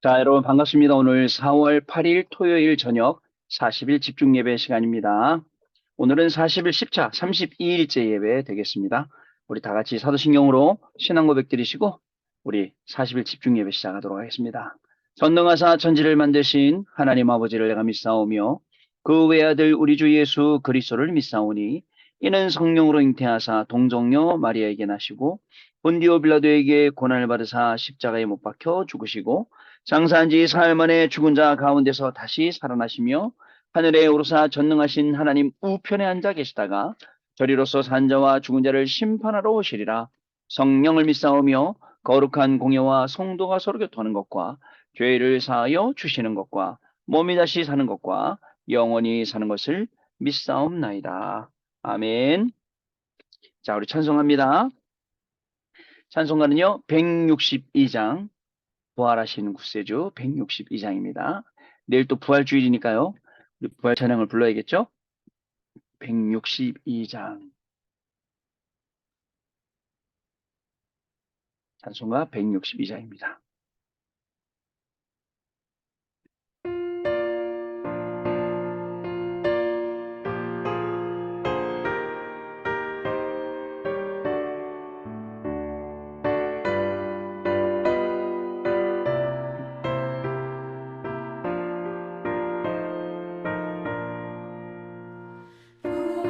자, 여러분 반갑습니다. 오늘 4월 8일 토요일 저녁 40일 집중 예배 시간입니다. 오늘은 40일 10차 32일째 예배 되겠습니다. 우리 다 같이 사도신경으로 신앙 고백 드리시고 우리 40일 집중 예배 시작하도록 하겠습니다. 전능하사 천지를 만드신 하나님 아버지를 내가 믿사오며 그 외아들 우리 주 예수 그리스도를 믿사오니 이는 성령으로 잉태하사 동정녀 마리아에게 나시고 본디오 빌라도에게 고난을 받으사 십자가에 못 박혀 죽으시고 장사한 지 사흘 만에 죽은 자 가운데서 다시 살아나시며 하늘에 오르사 전능하신 하나님 우편에 앉아 계시다가 저리로서 산 자와 죽은 자를 심판하러 오시리라. 성령을 믿사오며 거룩한 공예와 성도가 서로 교통하는 것과 죄를 사하여 주시는 것과 몸이 다시 사는 것과 영원히 사는 것을 믿사옵나이다. 아멘. 자, 우리 찬송합니다. 찬송가는요 162장 부활하신 구세주 162장입니다. 내일 또 부활주일이니까요. 우리 부활 찬양을 불러야겠죠? 162장 찬송가 162장입니다.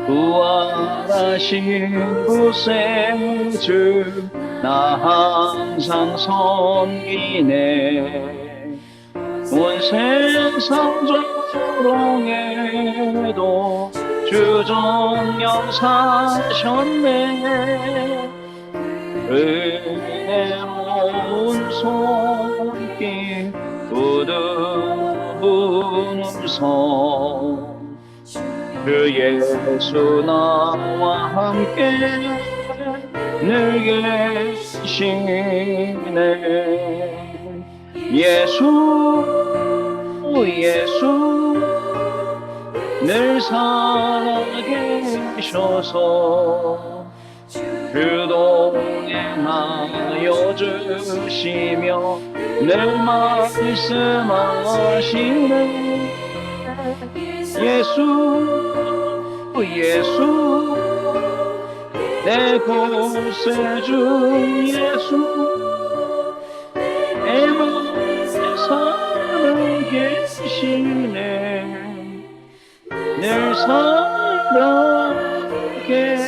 부활하신 구세주 나 항상 섬기네. 온 세상 조롱에도 주 정령 사셨네. 은혜로운 손길 부드러운 음성 그 예수 나와 함께 늘 계시네. 예수 늘 살아계셔서 교동행하여 주시며 늘 말씀하시네. 예수 내 구세주 예수 내 맘에 살아계시네. 늘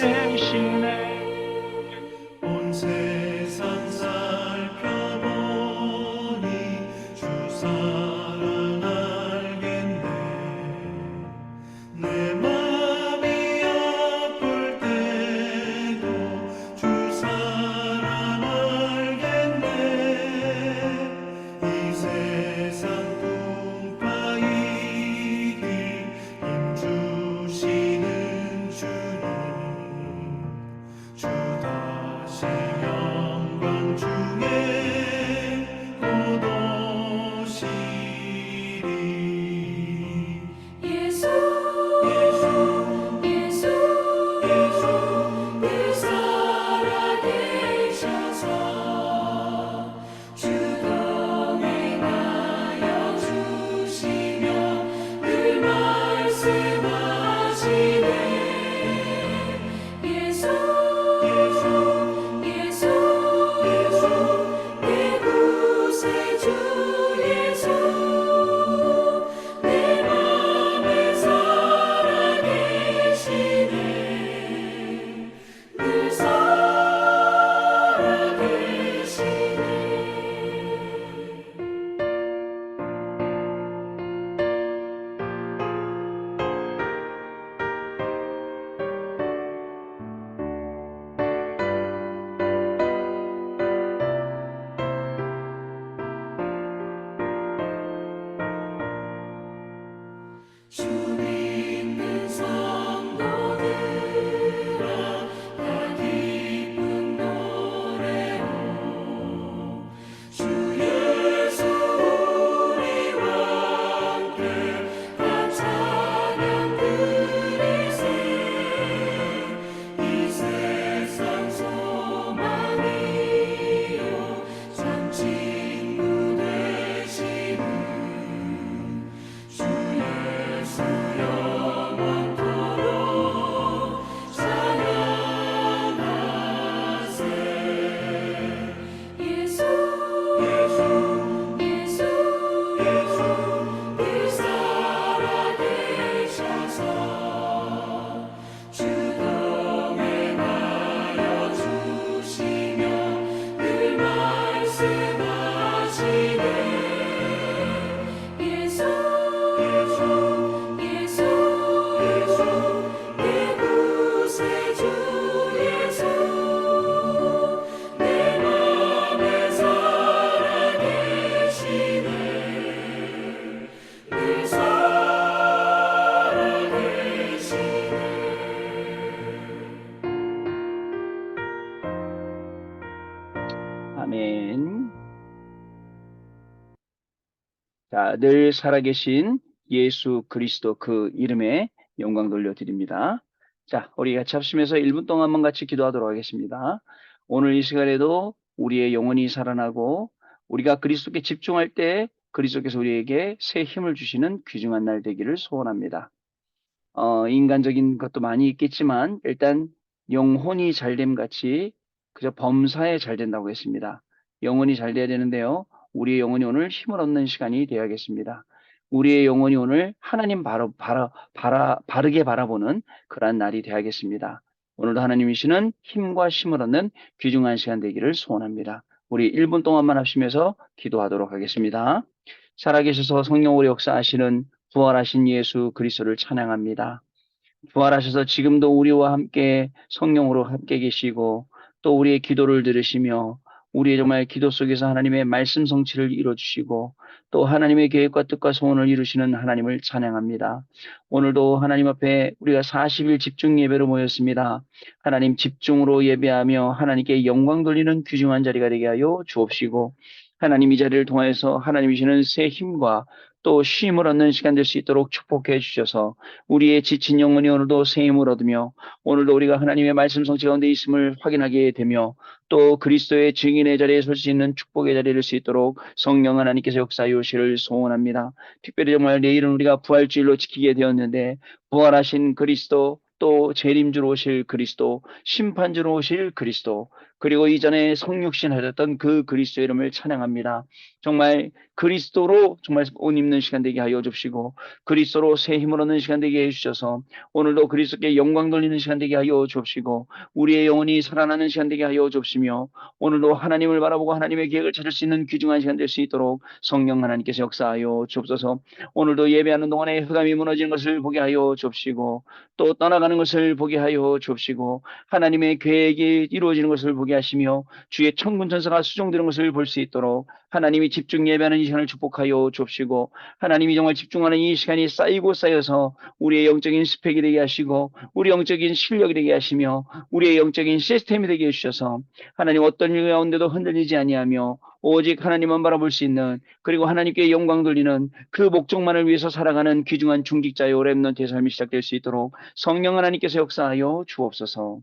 살아계시네. 온 세상 살펴보니 주 사랑 알겠네. 내 맘이 아플 때도 주 사랑 알겠네. 이 세상 풍파이길 힘주시는 자, 늘 살아계신 예수 그리스도 그 이름에 영광 돌려드립니다. 자, 우리 같이 합심해서 1분 동안만 같이 기도하도록 하겠습니다. 오늘 이 시간에도 우리의 영혼이 살아나고 우리가 그리스도께 집중할 때 그리스도께서 우리에게 새 힘을 주시는 귀중한 날 되기를 소원합니다. 인간적인 것도 많이 있겠지만 일단 영혼이 잘됨 같이 그저 범사에 잘 된다고 했습니다. 영혼이 잘 돼야 되는데요. 우리의 영혼이 오늘 힘을 얻는 시간이 되어야겠습니다. 우리의 영혼이 오늘 하나님 바르게 바라보는 그러한 날이 되어야겠습니다. 오늘도 하나님이시는 힘과 힘을 얻는 귀중한 시간 되기를 소원합니다. 우리 1분 동안만 합심해서 기도하도록 하겠습니다. 살아계셔서 성령으로 역사하시는 부활하신 예수 그리스도를 찬양합니다. 부활하셔서 지금도 우리와 함께 성령으로 함께 계시고 또 우리의 기도를 들으시며 우리의 정말 기도 속에서 하나님의 말씀 성취를 이루어주시고 또 하나님의 계획과 뜻과 소원을 이루시는 하나님을 찬양합니다. 오늘도 하나님 앞에 우리가 40일 집중 예배로 모였습니다. 하나님 집중으로 예배하며 하나님께 영광 돌리는 귀중한 자리가 되게 하여 주옵시고 하나님 이 자리를 통하여서 하나님이시는 새 힘과 또 쉼을 얻는 시간 될 수 있도록 축복해 주셔서 우리의 지친 영혼이 오늘도 새 힘을 얻으며 오늘도 우리가 하나님의 말씀 성취 가운데 있음을 확인하게 되며 또 그리스도의 증인의 자리에 설 수 있는 축복의 자리를 수 있도록 성령 하나님께서 역사해 오시를 소원합니다. 특별히 정말 내일은 우리가 부활주일로 지키게 되었는데 부활하신 그리스도 또 재림주로 오실 그리스도 심판주로 오실 그리스도 그리고 이전에 성육신 하셨던 그 그리스도 이름을 찬양합니다. 정말 그리스도로 정말 옷 입는 시간 되게 하여 주시고 그리스도로 새 힘을 얻는 시간 되게 해주셔서 오늘도 그리스도께 영광 돌리는 시간 되게 하여 주옵시고 우리의 영혼이 살아나는 시간 되게 하여 주옵시며 오늘도 하나님을 바라보고 하나님의 계획을 찾을 수 있는 귀중한 시간 될 수 있도록 성령 하나님께서 역사하여 주옵소서. 오늘도 예배하는 동안에 흑암이 무너지는 것을 보게 하여 주옵시고 또 떠나가는 것을 보게 하여 주옵시고 하나님의 계획이 이루어지는 것을 보게 하시며 주의 천군 천사가 수종되는 것을 볼 수 있도록 하나님이 집중 예배하는 이 시간을 축복하여 주옵시고 하나님이 정말 집중하는 이 시간이 쌓이고 쌓여서 우리의 영적인 스펙이 되게 하시고 우리 영적인 실력이 되게 하시며 우리의 영적인 시스템이 되게 해주셔서 하나님 어떤 일 가운데도 흔들리지 아니하며 오직 하나님만 바라볼 수 있는 그리고 하나님께 영광 돌리는 그 목적만을 위해서 살아가는 귀중한 중직자요 렘넌트의 삶이 시작될 수 있도록 성령 하나님께서 역사하여 주옵소서.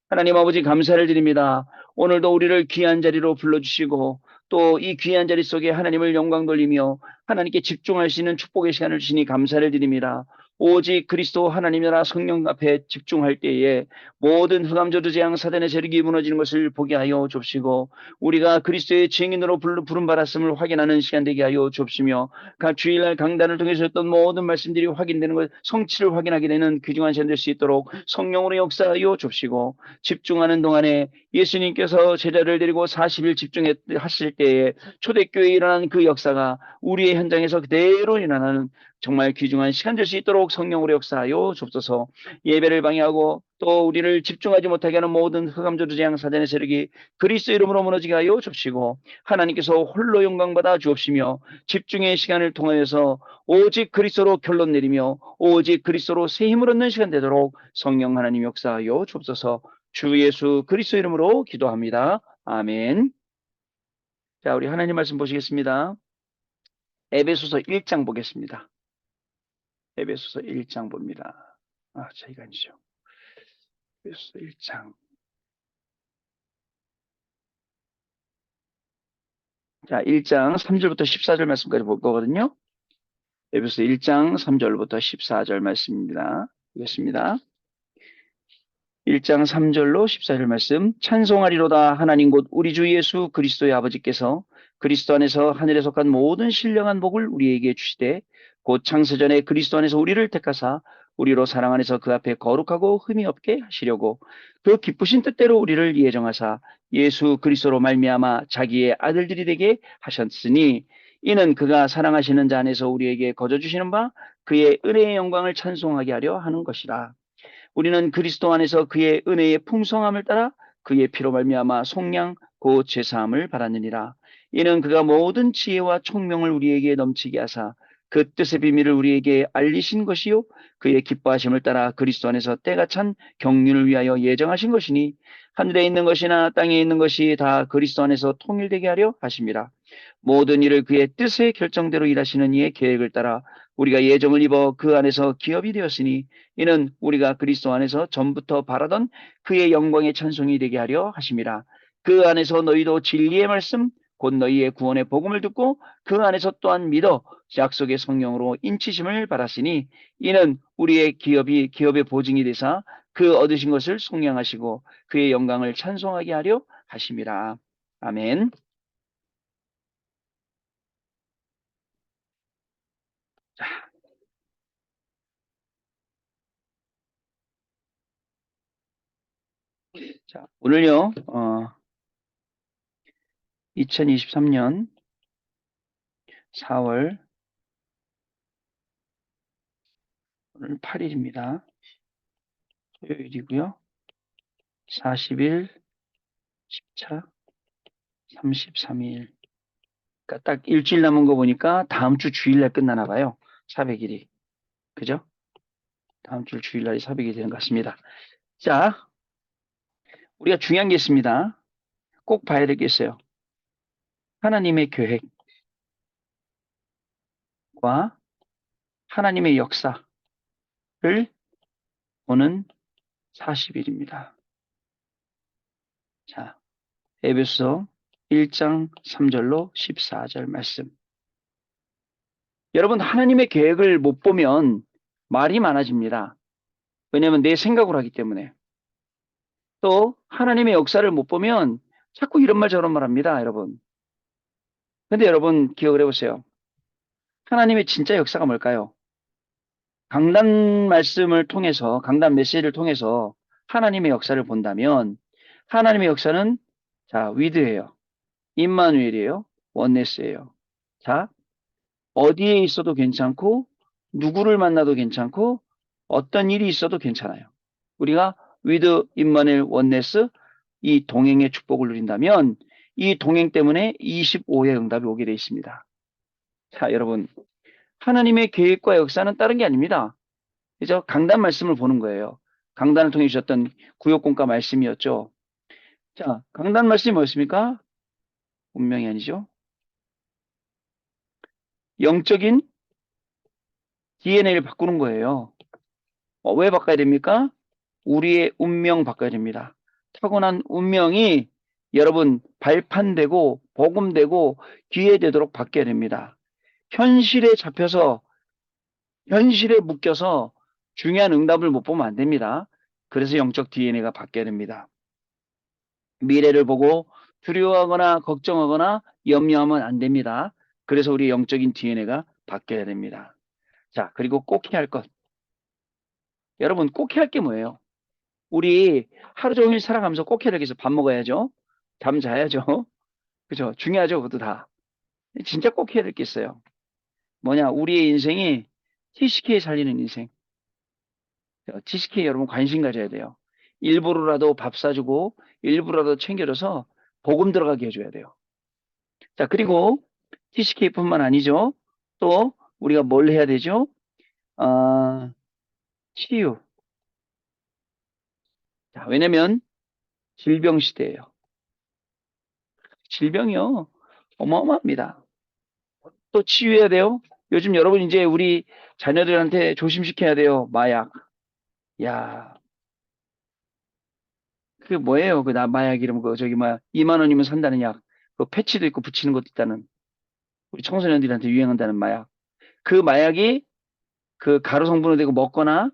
하나님 아버지 감사를 드립니다. 오늘도 우리를 귀한 자리로 불러주시고 또 이 귀한 자리 속에 하나님을 영광 돌리며 하나님께 집중할 수 있는 축복의 시간을 주시니 감사를 드립니다. 오직 그리스도 하나님이라 성령 앞에 집중할 때에 모든 흑암저주 재앙 사단의 세력이 무너지는 것을 보게 하여 줍시고 우리가 그리스도의 증인으로 부름받았음을 확인하는 시간 되게 하여 줍시며 각 주일날 강단을 통해서 했던 모든 말씀들이 확인되는 것 성취를 확인하게 되는 귀중한 시간 될 수 있도록 성령으로 역사하여 줍시고 집중하는 동안에 예수님께서 제자를 데리고 40일 집중하실 때에 초대교회에 일어난 그 역사가 우리의 현장에서 그대로 일어나는 정말 귀중한 시간 될 수 있도록 성령으로 역사하여 줍소서. 예배를 방해하고 또 우리를 집중하지 못하게 하는 모든 흑암저주 재앙 사단의 세력이 그리스도 이름으로 무너지게 하여 줍시고 하나님께서 홀로 영광받아 주옵시며 집중의 시간을 통하여서 오직 그리스도로 결론 내리며 오직 그리스도로 새 힘을 얻는 시간 되도록 성령 하나님 역사하여 주옵소서. 주 예수 그리스도 이름으로 기도합니다. 아멘. 자, 우리 하나님 말씀 보시겠습니다. 에베소서 1장 보겠습니다. 에베소서 1장 봅니다. 저희가 아니죠. 에베소서 1장. 자, 1장 3절부터 14절 말씀까지 볼 거거든요. 에베소서 1장 3절부터 14절 말씀입니다. 보겠습니다. 1장 3절로 14절 말씀. 찬송하리로다 하나님 곧 우리 주 예수 그리스도의 아버지께서 그리스도 안에서 하늘에 속한 모든 신령한 복을 우리에게 주시되 곧 창세전에 그리스도 안에서 우리를 택하사 우리로 사랑 안에서 그 앞에 거룩하고 흠이 없게 하시려고 그 기쁘신 뜻대로 우리를 예정하사 예수 그리스도로 말미암아 자기의 아들들이 되게 하셨으니 이는 그가 사랑하시는 자 안에서 우리에게 거저 주시는 바 그의 은혜의 영광을 찬송하게 하려 하는 것이라. 우리는 그리스도 안에서 그의 은혜의 풍성함을 따라 그의 피로 말미암아 속량 곧 제사함을 받았느니라. 이는 그가 모든 지혜와 총명을 우리에게 넘치게 하사 그 뜻의 비밀을 우리에게 알리신 것이요 그의 기뻐하심을 따라 그리스도 안에서 때가 찬 경륜을 위하여 예정하신 것이니 하늘에 있는 것이나 땅에 있는 것이 다 그리스도 안에서 통일되게 하려 하심이라. 모든 일을 그의 뜻의 결정대로 일하시는 이의 계획을 따라 우리가 예정을 입어 그 안에서 기업이 되었으니 이는 우리가 그리스도 안에서 전부터 바라던 그의 영광의 찬송이 되게 하려 하심이라. 그 안에서 너희도 진리의 말씀 곧 너희의 구원의 복음을 듣고 그 안에서 또한 믿어 약속의 성령으로 인치심을 받았으니 이는 우리의 기업의 보증이 되사 그 얻으신 것을 속량하시고 그의 영광을 찬송하게 하려 하심이라. 아멘. 자, 오늘요, 2023년 4월 오늘 8일입니다. 토요일이고요. 40일, 10차, 33일. 그러니까 딱 일주일 남은 거 보니까 다음 주 주일날 끝나나 봐요. 400일이. 그죠? 다음 주 주일날이 400일이 되는 것 같습니다. 자, 우리가 중요한 게 있습니다. 꼭 봐야 될 게 있어요. 하나님의 계획과 하나님의 역사를 보는 40일입니다. 자, 에베소 1장 3절로 14절 말씀. 여러분, 하나님의 계획을 못 보면 말이 많아집니다. 왜냐하면 내 생각으로 하기 때문에. 또 하나님의 역사를 못 보면 자꾸 이런 말 저런 말 합니다, 여러분. 근데 여러분 기억을 해보세요. 하나님의 진짜 역사가 뭘까요? 강단 말씀을 통해서, 강단 메시지를 통해서 하나님의 역사를 본다면 하나님의 역사는 자, 위드예요. 임마누엘이에요. 원네스예요. 자, 어디에 있어도 괜찮고 누구를 만나도 괜찮고 어떤 일이 있어도 괜찮아요. 우리가 위드 임마누엘 원네스 이 동행의 축복을 누린다면 이 동행 때문에 25의 응답이 오게 되어 있습니다. 자, 여러분 하나님의 계획과 역사는 다른 게 아닙니다. 그죠? 강단 말씀을 보는 거예요. 강단을 통해 주셨던 구역공과 말씀이었죠. 자, 강단 말씀이 뭐였습니까? 분명히 아니죠. 영적인 DNA를 바꾸는 거예요. 왜 바꿔야 됩니까? 우리의 운명 바꿔야 됩니다. 타고난 운명이 여러분 발판되고 복음되고 기회되도록 바뀌어야 됩니다. 현실에 잡혀서 현실에 묶여서 중요한 응답을 못 보면 안 됩니다. 그래서 영적 DNA가 바뀌어야 됩니다. 미래를 보고 두려워하거나 걱정하거나 염려하면 안 됩니다. 그래서 우리 영적인 DNA가 바뀌어야 됩니다. 자, 그리고 꼭 해야 할 것. 여러분 꼭 해야 할 게 뭐예요? 우리 하루 종일 살아가면서 꼭 해야 될 게 있어. 밥 먹어야죠. 잠 자야죠. 그죠? 중요하죠. 그것도 다. 진짜 꼭 해야 될 게 있어요. 뭐냐? 우리의 인생이 TCK에 살리는 인생. TCK 여러분 관심 가져야 돼요. 일부러라도 밥 사주고 일부러라도 챙겨줘서 복음 들어가게 해줘야 돼요. 자, 그리고 TCK뿐만 아니죠. 또 우리가 뭘 해야 되죠? 치유. 자, 왜냐면 질병 시대예요. 질병이요. 어마어마합니다. 또 치유해야 돼요. 요즘 여러분 이제 우리 자녀들한테 조심시켜야 돼요. 마약. 야, 그게 뭐예요? 그 나 마약 이름 그 저기 막 2만 원이면 산다는 약. 그 패치도 있고 붙이는 것도 있다는 우리 청소년들한테 유행한다는 마약. 그 마약이 그 가루 성분으로 되고 먹거나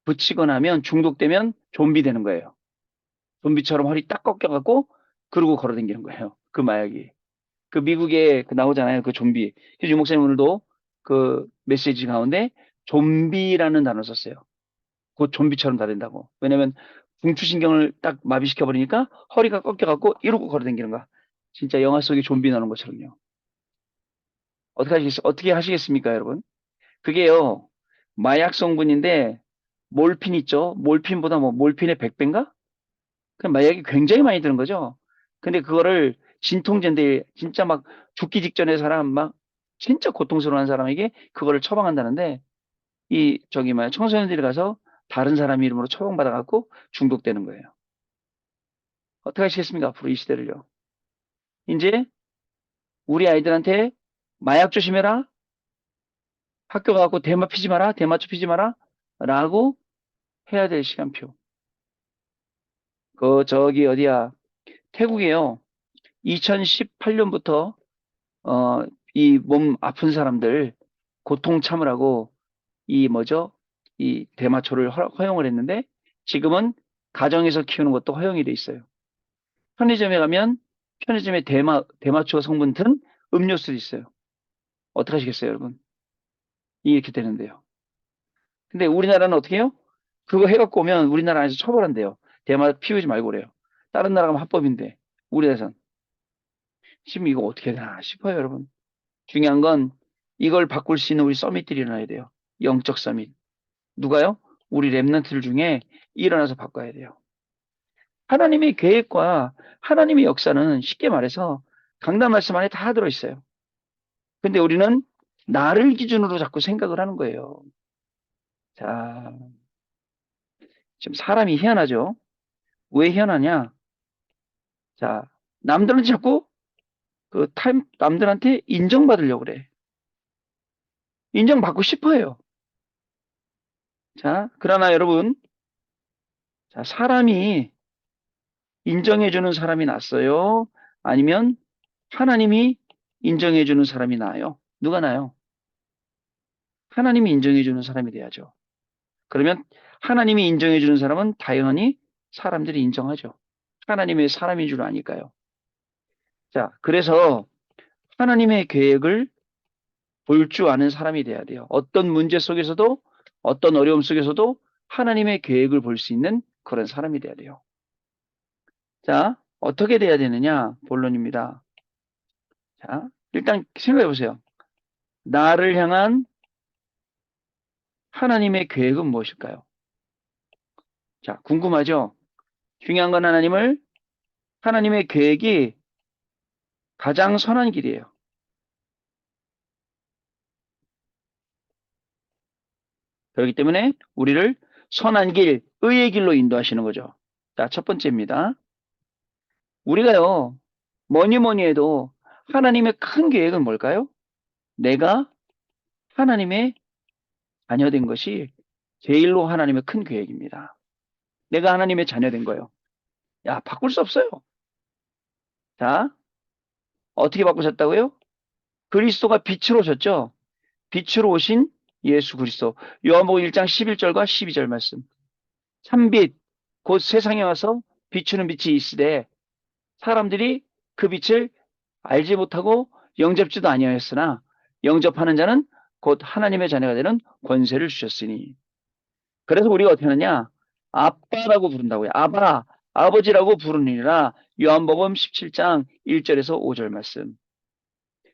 붙이거나 하면 중독되면 좀비 되는 거예요. 좀비처럼 허리 딱 꺾여갖고 그러고 걸어다니는 거예요. 그 마약이. 그 미국에 그 나오잖아요. 그 좀비. 그래서 유 목사님 오늘도 그 메시지 가운데 좀비라는 단어 썼어요. 곧 좀비처럼 다 된다고. 왜냐면 중추신경을 딱 마비시켜 버리니까 허리가 꺾여갖고 이러고 걸어다니는 거야. 진짜 영화 속에 좀비 나오는 것처럼요. 어떻게 하시겠습니까, 여러분? 그게요, 마약 성분인데 몰핀 있죠? 몰핀보다 뭐 몰핀의 100배인가? 그 마약이 굉장히 많이 드는 거죠. 근데 그거를 진통제인데 진짜 막 죽기 직전에 사람 막 진짜 고통스러운 사람에게 그거를 처방한다는데 청소년들이 가서 다른 사람 이름으로 처방받아갖고 중독되는 거예요. 어떻게 하시겠습니까? 앞으로 이 시대를요. 이제 우리 아이들한테 마약 조심해라. 학교 가고 대마 피지 마라. 대마초 피지 마라. 라고 해야 될 시간표. 저기 어디야. 태국에요. 2018년부터 이 몸 아픈 사람들 고통 참으라고 이 대마초를 허용을 했는데 지금은 가정에서 키우는 것도 허용이 돼 있어요. 편의점에 가면 편의점에 대마초 성분 든 음료수도 있어요. 어떻게 하시겠어요, 여러분? 이렇게 되는데요. 근데 우리나라는 어떻게 해요? 그거 해갖고 오면 우리나라 안에서 처벌한대요. 대마 피우지 말고 그래요. 다른 나라 가면 합법인데 우리나라선 지금 이거 어떻게 되나 싶어요, 여러분. 중요한 건 이걸 바꿀 수 있는 우리 서밋들이 일어나야 돼요. 영적 서밋. 누가요? 우리 랩런트들 중에 일어나서 바꿔야 돼요. 하나님의 계획과 하나님의 역사는 쉽게 말해서 강단 말씀 안에 다 들어있어요. 근데 우리는 나를 기준으로 자꾸 생각을 하는 거예요. 자, 지금 사람이 희한하죠? 왜 희한하냐? 자, 남들은 자꾸 남들한테 인정받으려고 그래. 인정받고 싶어요. 자, 그러나 여러분, 자, 사람이 인정해주는 사람이 낫어요? 아니면 하나님이 인정해주는 사람이 나아요? 누가 나아요? 하나님이 인정해주는 사람이 돼야죠. 그러면 하나님이 인정해주는 사람은 당연히 사람들이 인정하죠. 하나님의 사람인 줄 아니까요. 자, 그래서 하나님의 계획을 볼 줄 아는 사람이 돼야 돼요. 어떤 문제 속에서도 어떤 어려움 속에서도 하나님의 계획을 볼 수 있는 그런 사람이 돼야 돼요. 자, 어떻게 돼야 되느냐? 본론입니다. 자, 일단 생각해 보세요. 나를 향한 하나님의 계획은 무엇일까요? 자, 궁금하죠? 중요한 건 하나님의 계획이 가장 선한 길이에요. 그렇기 때문에 우리를 선한 길, 의의 길로 인도하시는 거죠. 자, 첫 번째입니다. 우리가요, 뭐니 뭐니 해도 하나님의 큰 계획은 뭘까요? 내가 하나님의 자녀된 것이 제일로 하나님의 큰 계획입니다. 내가 하나님의 자녀된 거예요. 야, 바꿀 수 없어요. 자, 어떻게 바꾸셨다고요? 그리스도가 빛으로 오셨죠? 빛으로 오신 예수 그리스도. 요한복음 1장 11절과 12절 말씀. 참빛, 곧 세상에 와서 비추는 빛이 있으되 사람들이 그 빛을 알지 못하고 영접지도 아니하였으나 영접하는 자는 곧 하나님의 자녀가 되는 권세를 주셨으니. 그래서 우리가 어떻게 하느냐? 아빠라고 부른다고요. 아바, 아버지라고 부르느니라. 요한복음 17장 1절에서 5절 말씀.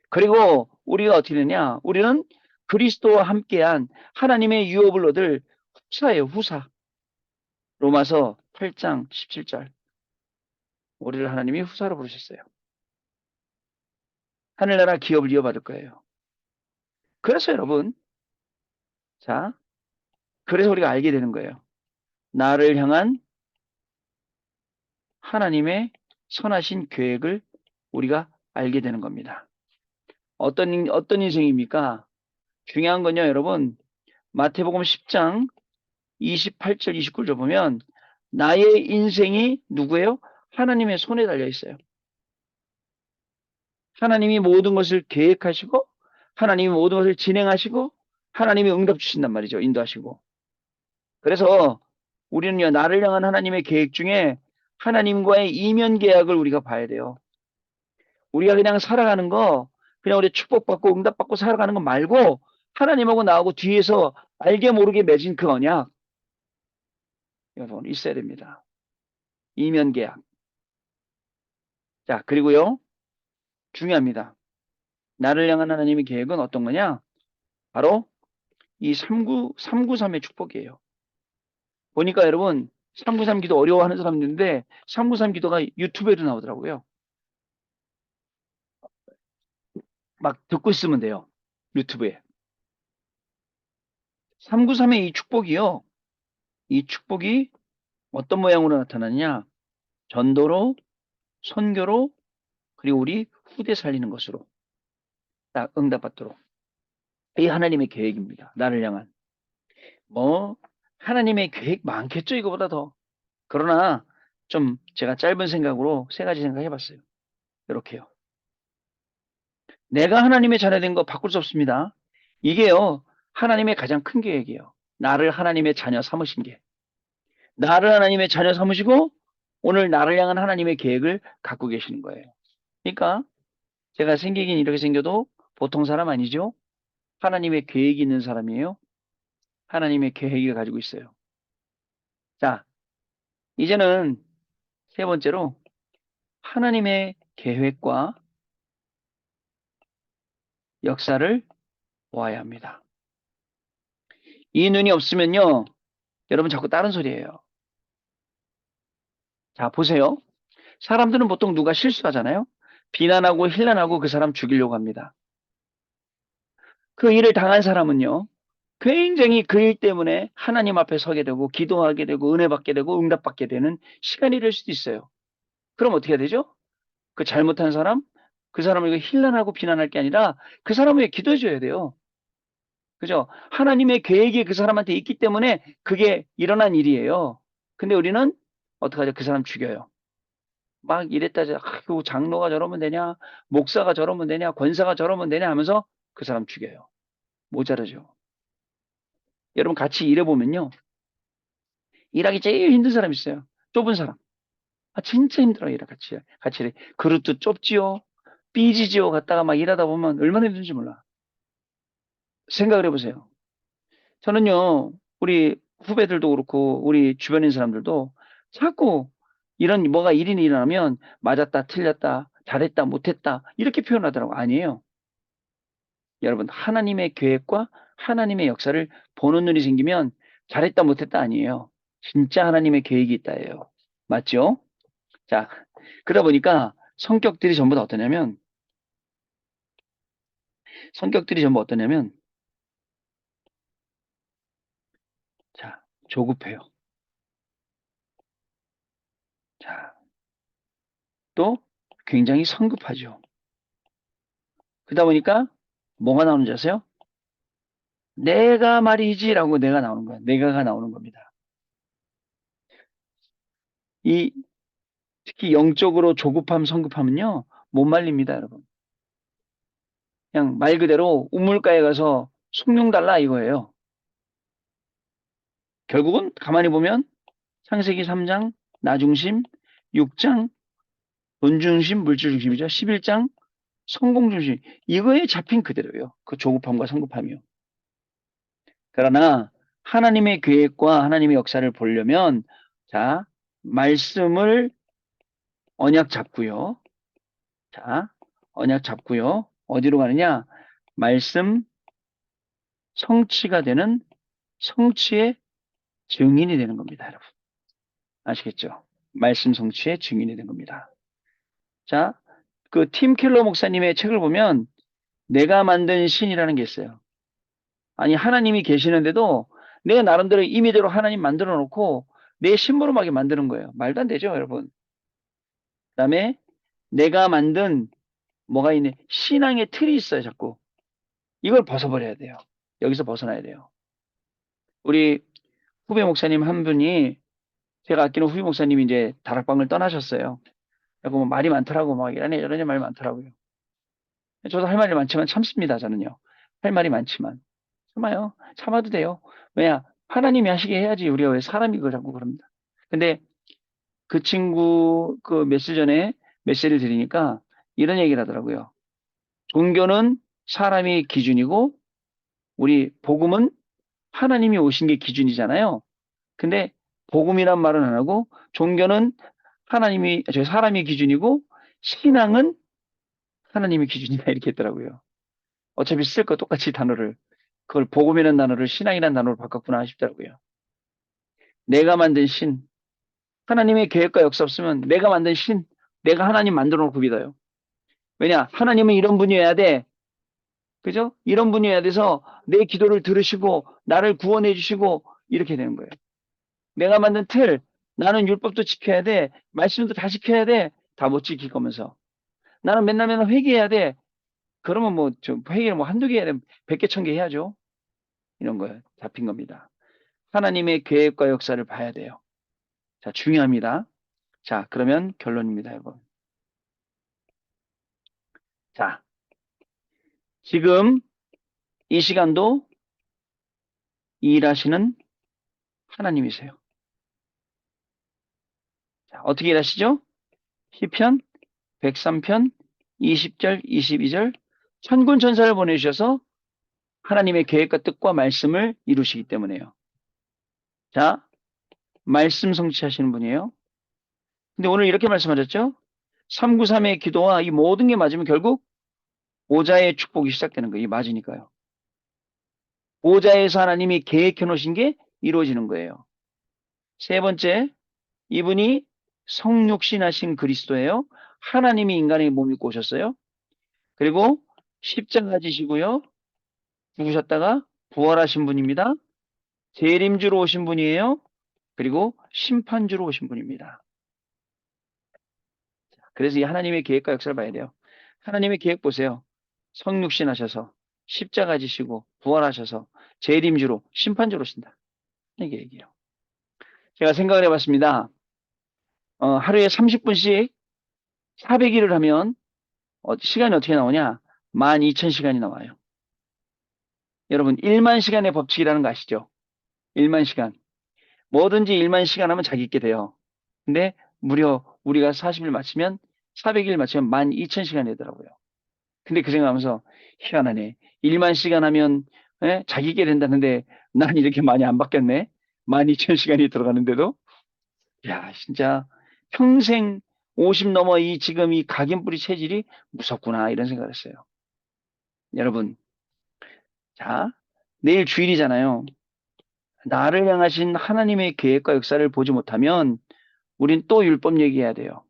그리고 우리가 어떻게 되냐? 우리는 그리스도와 함께한 하나님의 유업을 얻을 후사예요, 후사. 로마서 8장 17절. 우리를 하나님이 후사로 부르셨어요. 하늘나라 기업을 이어받을 거예요. 그래서 여러분, 자, 그래서 우리가 알게 되는 거예요. 나를 향한 하나님의 선하신 계획을 우리가 알게 되는 겁니다. 어떤 인생입니까? 중요한 건요, 여러분. 마태복음 10장 28절, 29절 보면 나의 인생이 누구예요? 하나님의 손에 달려 있어요. 하나님이 모든 것을 계획하시고 하나님이 모든 것을 진행하시고 하나님이 응답 주신단 말이죠. 인도하시고. 그래서 우리는요, 나를 향한 하나님의 계획 중에 하나님과의 이면 계약을 우리가 봐야 돼요. 우리가 그냥 살아가는 거, 그냥 우리 축복받고 응답받고 살아가는 거 말고 하나님하고 나하고 뒤에서 알게 모르게 맺은 그 언약, 여러분 있어야 됩니다. 이면 계약. 자, 그리고요, 중요합니다. 나를 향한 하나님의 계획은 어떤 거냐? 바로 이 393의 축복이에요. 보니까 여러분, 393 기도 어려워하는 사람도 있는데 393 기도가 유튜브에도 나오더라고요. 막 듣고 있으면 돼요. 유튜브에. 393의 이 축복이요. 이 축복이 어떤 모양으로 나타나느냐? 전도로, 선교로, 그리고 우리 후대 살리는 것으로 딱 응답받도록. 이 하나님의 계획입니다. 나를 향한. 뭐 하나님의 계획 많겠죠, 이거보다 더. 그러나 좀 제가 짧은 생각으로 세 가지 생각해 봤어요. 이렇게요. 내가 하나님의 자녀된 거 바꿀 수 없습니다. 이게요, 하나님의 가장 큰 계획이에요. 나를 하나님의 자녀 삼으신 게. 나를 하나님의 자녀 삼으시고 오늘 나를 향한 하나님의 계획을 갖고 계시는 거예요. 그러니까 제가 생기긴 이렇게 생겨도 보통 사람 아니죠? 하나님의 계획이 있는 사람이에요. 하나님의 계획을 가지고 있어요. 자, 이제는 세 번째로 하나님의 계획과 역사를 보아야 합니다. 이 눈이 없으면요, 여러분 자꾸 다른 소리예요. 자, 보세요. 사람들은 보통 누가 실수하잖아요. 비난하고 힐난하고 그 사람 죽이려고 합니다. 그 일을 당한 사람은요, 굉장히 그 일 때문에 하나님 앞에 서게 되고 기도하게 되고 은혜 받게 되고 응답받게 되는 시간이 될 수도 있어요. 그럼 어떻게 해야 되죠? 그 잘못한 사람, 그 사람을 이거 힐난하고 비난할 게 아니라 그 사람을 위해 기도해 줘야 돼요. 그죠? 하나님의 계획이 그 사람한테 있기 때문에 그게 일어난 일이에요. 근데 우리는 어떡하죠? 그 사람 죽여요. 막 이랬다 그 장로가 저러면 되냐, 목사가 저러면 되냐, 권사가 저러면 되냐 하면서 그 사람 죽여요. 모자라죠. 여러분 같이 일해보면요, 일하기 제일 힘든 사람 있어요. 좁은 사람. 아 진짜 힘들어요. 일하 같이 일해. 그릇도 좁지요. 삐지지요. 갔다가 막 일하다 보면 얼마나 힘든지 몰라. 생각을 해보세요. 저는요, 우리 후배들도 그렇고 우리 주변인 사람들도 자꾸 이런 뭐가 일이 일어나면 맞았다, 틀렸다, 잘했다, 못했다 이렇게 표현하더라고. 아니에요. 여러분 하나님의 계획과 하나님의 역사를 보는 눈이 생기면 잘했다, 못했다 아니에요. 진짜 하나님의 계획이 있다예요. 맞죠? 자, 그러다 보니까 성격들이 전부 어떠냐면 자, 조급해요. 자, 또 굉장히 성급하죠. 그러다 보니까 뭐가 나오는지 아세요? 내가 말이지라고 내가 나오는 거야. 내가가 나오는 겁니다. 이 특히 영적으로 조급함, 성급함은요, 못 말립니다, 여러분. 그냥 말 그대로 우물가에 가서 숭늉 달라 이거예요. 결국은 가만히 보면 창세기 3장 나중심, 6장 돈중심, 물질중심이죠. 11장 성공중심. 이거에 잡힌 그대로예요. 그 조급함과 성급함이요. 그러나 하나님의 계획과 하나님의 역사를 보려면 자, 말씀을 언약 잡고요. 자, 언약 잡고요. 어디로 가느냐? 말씀 성취가 되는 성취의 증인이 되는 겁니다, 여러분. 아시겠죠? 말씀 성취의 증인이 되는 겁니다. 자, 그 팀 켈러 목사님의 책을 보면 내가 만든 신이라는 게 있어요. 아니, 하나님이 계시는데도 내가 나름대로 임의대로 하나님 만들어 놓고 내 심부름하게 만드는 거예요. 말도 안 되죠, 여러분. 그다음에 내가 만든 뭐가 있네. 신앙의 틀이 있어요, 자꾸. 이걸 벗어버려야 돼요. 여기서 벗어나야 돼요. 우리 후배 목사님 한 분이 제가 아끼는 후배 목사님이 이제 다락방을 떠나셨어요. 그리고 뭐 말이 많더라고 막 이러네 저러네 말이 많더라고요. 저도 할 말이 많지만 참습니다. 저는요. 할 말이 많지만 참아요. 참아도 돼요. 왜냐 하나님이 하시게 해야지 우리가 왜 사람이 그걸 자꾸 그럽니다. 근데 그 친구 그 며칠 전에 메시지를 드리니까 이런 얘기를 하더라고요. 종교는 사람이 기준이고 우리 복음은 하나님이 오신 게 기준이잖아요. 근데 복음이란 말은 안 하고 종교는 저 사람이 기준이고 신앙은 하나님이 기준이다 이렇게 했더라고요. 어차피 쓸 거 똑같이 단어를 그걸 복음이라는 단어를 신앙이라는 단어로 바꿨구나 싶더라고요. 내가 만든 신 하나님의 계획과 역사 없으면 내가 만든 신 내가 하나님 만들어 놓고 믿어요. 왜냐 하나님은 이런 분이어야 돼. 그죠? 이런 분이어야 돼서 내 기도를 들으시고 나를 구원해 주시고 이렇게 되는 거예요. 내가 만든 틀, 나는 율법도 지켜야 돼. 말씀도 다 지켜야 돼. 다 못 지킬 거면서. 나는 맨날 맨날 회개해야 돼. 그러면 뭐, 회개를 뭐 한두 개 해야 돼. 100개, 1000개 해야죠. 이런 거예요. 잡힌 겁니다. 하나님의 계획과 역사를 봐야 돼요. 자, 중요합니다. 자, 그러면 결론입니다, 여러분. 자, 지금 이 시간도 일하시는 하나님이세요. 자, 어떻게 일하시죠? 시편 103편 20절, 22절 천군 천사를 보내주셔서 하나님의 계획과 뜻과 말씀을 이루시기 때문에요. 자, 말씀 성취하시는 분이에요. 근데 오늘 이렇게 말씀하셨죠? 393의 기도와 이 모든 게 맞으면 결국 보좌의 축복이 시작되는 거예요. 이 맞으니까요. 보좌에서 하나님이 계획해 놓으신 게 이루어지는 거예요. 세 번째, 이분이 성육신하신 그리스도예요. 하나님이 인간의 몸 입고 오셨어요. 그리고 십자가 지시고요. 죽으셨다가 부활하신 분입니다. 재림주로 오신 분이에요. 그리고 심판주로 오신 분입니다. 그래서 이 하나님의 계획과 역사를 봐야 돼요. 하나님의 계획 보세요. 성육신 하셔서 십자가 지시고 부활하셔서 재림주로 심판주로 오신다. 이게 얘기예요. 제가 생각을 해봤습니다. 하루에 30분씩 400일을 하면 시간이 어떻게 나오냐? 12,000시간이 나와요. 여러분 1만 시간의 법칙이라는 거 아시죠? 1만 시간. 뭐든지 1만 시간 하면 자기 있게 돼요. 근데 무려 우리가 40일 마치면 400일 마치면 12,000시간이 되더라고요. 근데 그 생각하면서 희한하네. 1만 시간 하면 자기 있게 된다는데 난 이렇게 많이 안 바뀌었네. 12,000시간이 들어가는데도 야 진짜 평생 50 넘어 이 지금 이 각인뿌리 체질이 무섭구나 이런 생각을 했어요. 여러분 자 내일 주일이잖아요. 나를 향하신 하나님의 계획과 역사를 보지 못하면 우린 또 율법 얘기해야 돼요.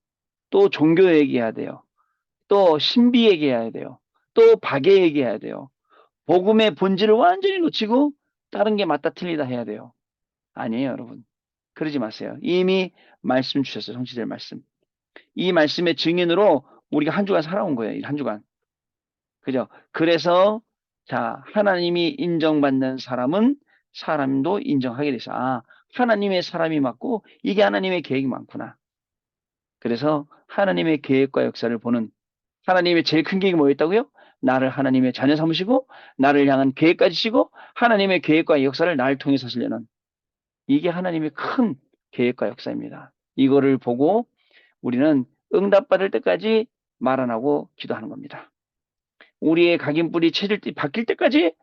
또 종교 얘기해야 돼요. 또 신비 얘기해야 돼요. 또 박애 얘기해야 돼요. 복음의 본질을 완전히 놓치고 다른 게 맞다 틀리다 해야 돼요. 아니에요, 여러분. 그러지 마세요. 이미 말씀 주셨어요. 성취될 말씀. 이 말씀의 증인으로 우리가 한 주간 살아온 거예요. 이 한 주간. 그죠? 그래서 자, 하나님이 인정받는 사람은 사람도 인정하게 돼서 하나님의 사람이 맞고 이게 하나님의 계획이 많구나. 그래서 하나님의 계획과 역사를 보는 하나님의 제일 큰 계획이 뭐였다고요? 나를 하나님의 자녀 삼으시고 나를 향한 계획까지 시고 하나님의 계획과 역사를 나를 통해서 하시려는 이게 하나님의 큰 계획과 역사입니다. 이거를 보고 우리는 응답받을 때까지 말 안 하고 기도하는 겁니다. 우리의 각인뿌리 체질이 바뀔 때까지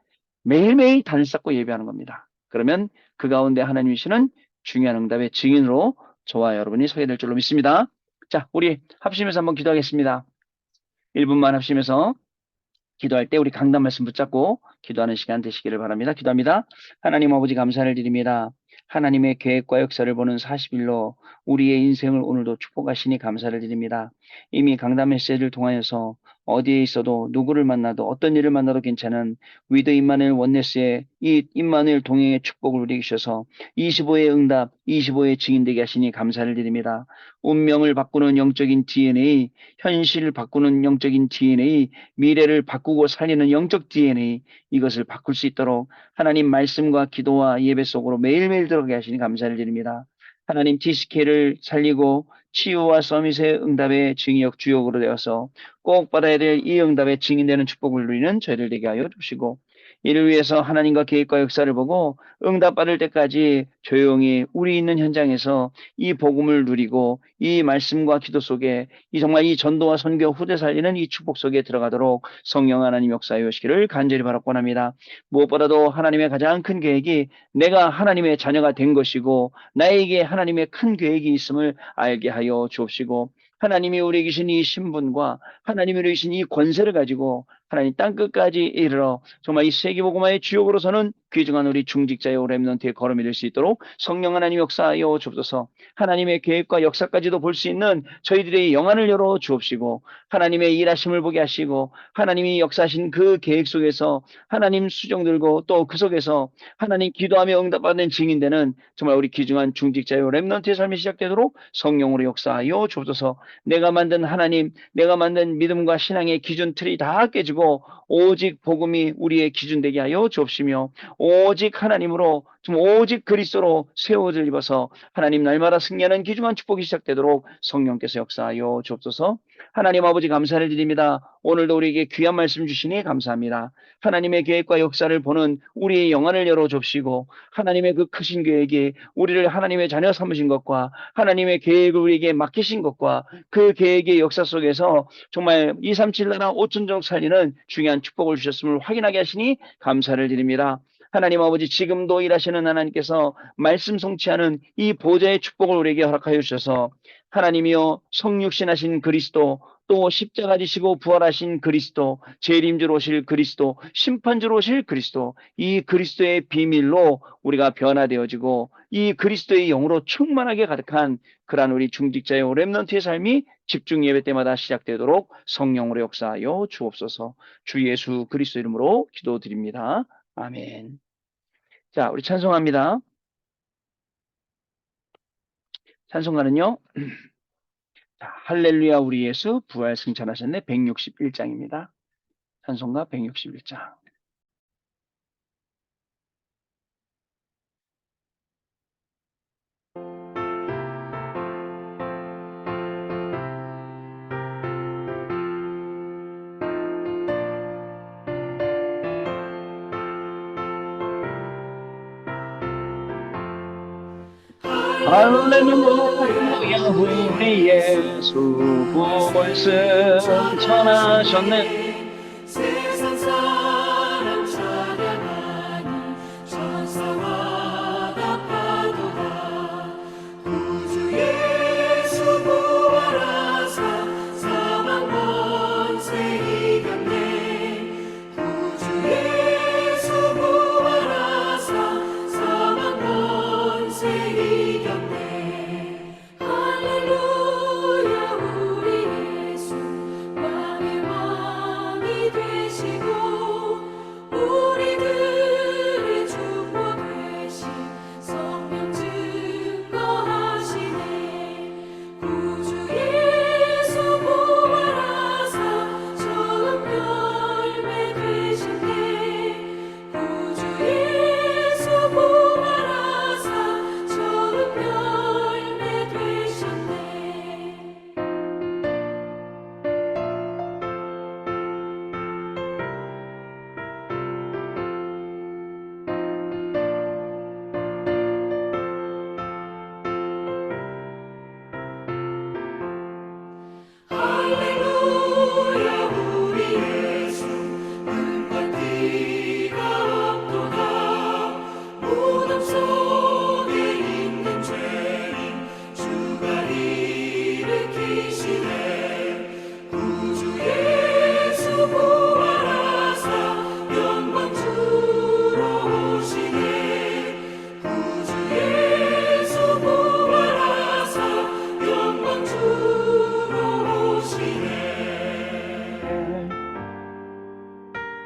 매일매일 단을 쌓고 예배하는 겁니다. 그러면 그 가운데 하나님이시는 중요한 응답의 증인으로 저와 여러분이 서게 될 줄로 믿습니다. 자, 우리 합심해서 한번 기도하겠습니다. 1분만 합심해서 기도할 때 우리 강단 말씀 붙잡고 기도하는 시간 되시기를 바랍니다. 기도합니다. 하나님 아버지 감사를 드립니다. 하나님의 계획과 역사를 보는 40일로 우리의 인생을 오늘도 축복하시니 감사를 드립니다. 이미 강단 메시지를 통하여서 어디에 있어도 누구를 만나도 어떤 일을 만나도 괜찮은 위드 임마누엘 원네스의 이 임마누엘 동행의 축복을 우리에게 주셔서 25의 응답, 25의 증인되게 하시니 감사를 드립니다. 운명을 바꾸는 영적인 DNA, 현실을 바꾸는 영적인 DNA, 미래를 바꾸고 살리는 영적 DNA 이것을 바꿀 수 있도록 하나님 말씀과 기도와 예배 속으로 매일매일 들어가게 하시니 감사를 드립니다. 하나님 TCK를 살리고 치유와 서밋의 응답의 증인역 주역으로 되어서 꼭 받아야 될 이 응답의 증인되는 축복을 누리는 저희들 되게 하여 주시고 이를 위해서 하나님과 계획과 역사를 보고 응답받을 때까지 조용히 우리 있는 현장에서 이 복음을 누리고 이 말씀과 기도 속에 이 정말 이 전도와 선교 후대 살리는 이 축복 속에 들어가도록 성령 하나님 역사해 주시기를 간절히 바라고 합니다. 무엇보다도 하나님의 가장 큰 계획이 내가 하나님의 자녀가 된 것이고 나에게 하나님의 큰 계획이 있음을 알게 하여 주옵시고 하나님이 우리에게 주신 이 신분과 하나님이 우리에게 주신 이 권세를 가지고 하나님 땅끝까지 이르러 정말 이 세계복음화의 주역으로서는 귀중한 우리 중직자의 렘넌트의 걸음이 될 수 있도록 성령 하나님 역사하여 주옵소서. 하나님의 계획과 역사까지도 볼 수 있는 저희들의 영안을 열어 주옵시고 하나님의 일하심을 보게 하시고 하나님이 역사하신 그 계획 속에서 하나님 수종 들고 또 그 속에서 하나님 기도하며 응답받는 증인되는 정말 우리 귀중한 중직자의 렘넌트의 삶이 시작되도록 성령으로 역사하여 주옵소서. 내가 만든 하나님, 내가 만든 믿음과 신앙의 기준 틀이 다 깨지고 오직 복음이 우리의 기준 되게 하여 주옵시며 오직 하나님으로 좀 오직 그리스도로 새 옷을 입어서 하나님 날마다 승리하는 귀중한 축복이 시작되도록 성령께서 역사하여 주옵소서. 하나님 아버지 감사를 드립니다. 오늘도 우리에게 귀한 말씀 주시니 감사합니다. 하나님의 계획과 역사를 보는 우리의 영안을 열어 줍시고 하나님의 그 크신 계획이 우리를 하나님의 자녀 삼으신 것과 하나님의 계획을 우리에게 맡기신 것과 그 계획의 역사 속에서 정말 237 나라 5천족 살리는 중요한 축복을 주셨음을 확인하게 하시니 감사를 드립니다. 하나님 아버지 지금도 일하시는 하나님께서 말씀 성취하는 이 보좌의 축복을 우리에게 허락하여 주셔서 하나님이여 성육신하신 그리스도 또 십자가 지시고 부활하신 그리스도 재림주로 오실 그리스도 심판주로 오실 그리스도 이 그리스도의 비밀로 우리가 변화되어지고 이 그리스도의 영으로 충만하게 가득한 그러한 우리 중직자의 렘넌트의 삶이 집중 예배 때마다 시작되도록 성령으로 역사하여 주옵소서. 주 예수 그리스도 이름으로 기도드립니다. 아멘. 자, 우리 찬송합니다. 찬송가는요. 자, 할렐루야 우리 예수 부활 승천하셨네 161장입니다. 찬송가 161장. 할렐루야 우리 예수 부활 승천하셨네. 세상 사람 찬양하니 천사마다 파도다. 구주 예수 부활하사 사망 권세 이겼네. 구주 예수 부활하사 사망 권세 이겼네. 할렐루야 우리 예수 왕의 왕이 되시고 우리들의 주보 되신 성령 증거하시네. 구주 예수 부활하사 처음 열매 되셨네. 구주 예수 부활하사 처음 열매 되셨네. 할렐루야 우리 예수 은과 띠가 없도다. 무덤 속에 있는 죄인 주가 일으키시네. 구주 예수 부활하사 영광 주로 오시네. 구주 예수 부활하사 영광 주로 오시네.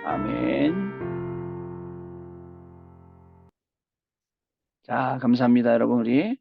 아멘. 자, 감사합니다, 여러분. 우리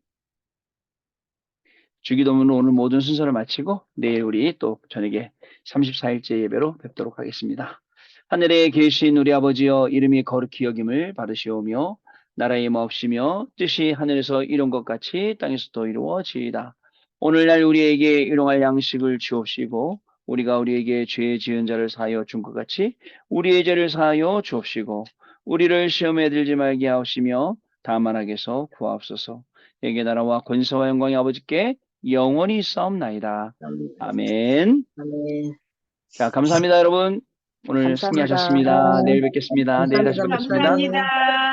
주기도문으로 오늘 모든 순서를 마치고 내일 우리 또 저녁에 34일째 예배로 뵙도록 하겠습니다. 하늘에 계신 우리 아버지여 이름이 거룩히 여김을 받으시오며 나라의 마옵시며 뜻이 하늘에서 이룬 것 같이 땅에서도 이루어지이다. 오늘날 우리에게 일용할 양식을 주옵시고 우리가 우리에게 죄 지은 자를 사하여 준 것 같이 우리의 죄를 사하여 주옵시고 우리를 시험에 들지 말게 하옵시며 다만 악에서 구하옵소서. 내게 나라와 권세와 영광이 아버지께 영원히 싸움나이다. 아멘. 아멘. 자, 감사합니다, 여러분. 오늘 감사합니다. 승리하셨습니다. 내일 뵙겠습니다. 내일 다시 감사합니다, 뵙겠습니다. 목사님. 감사합니다.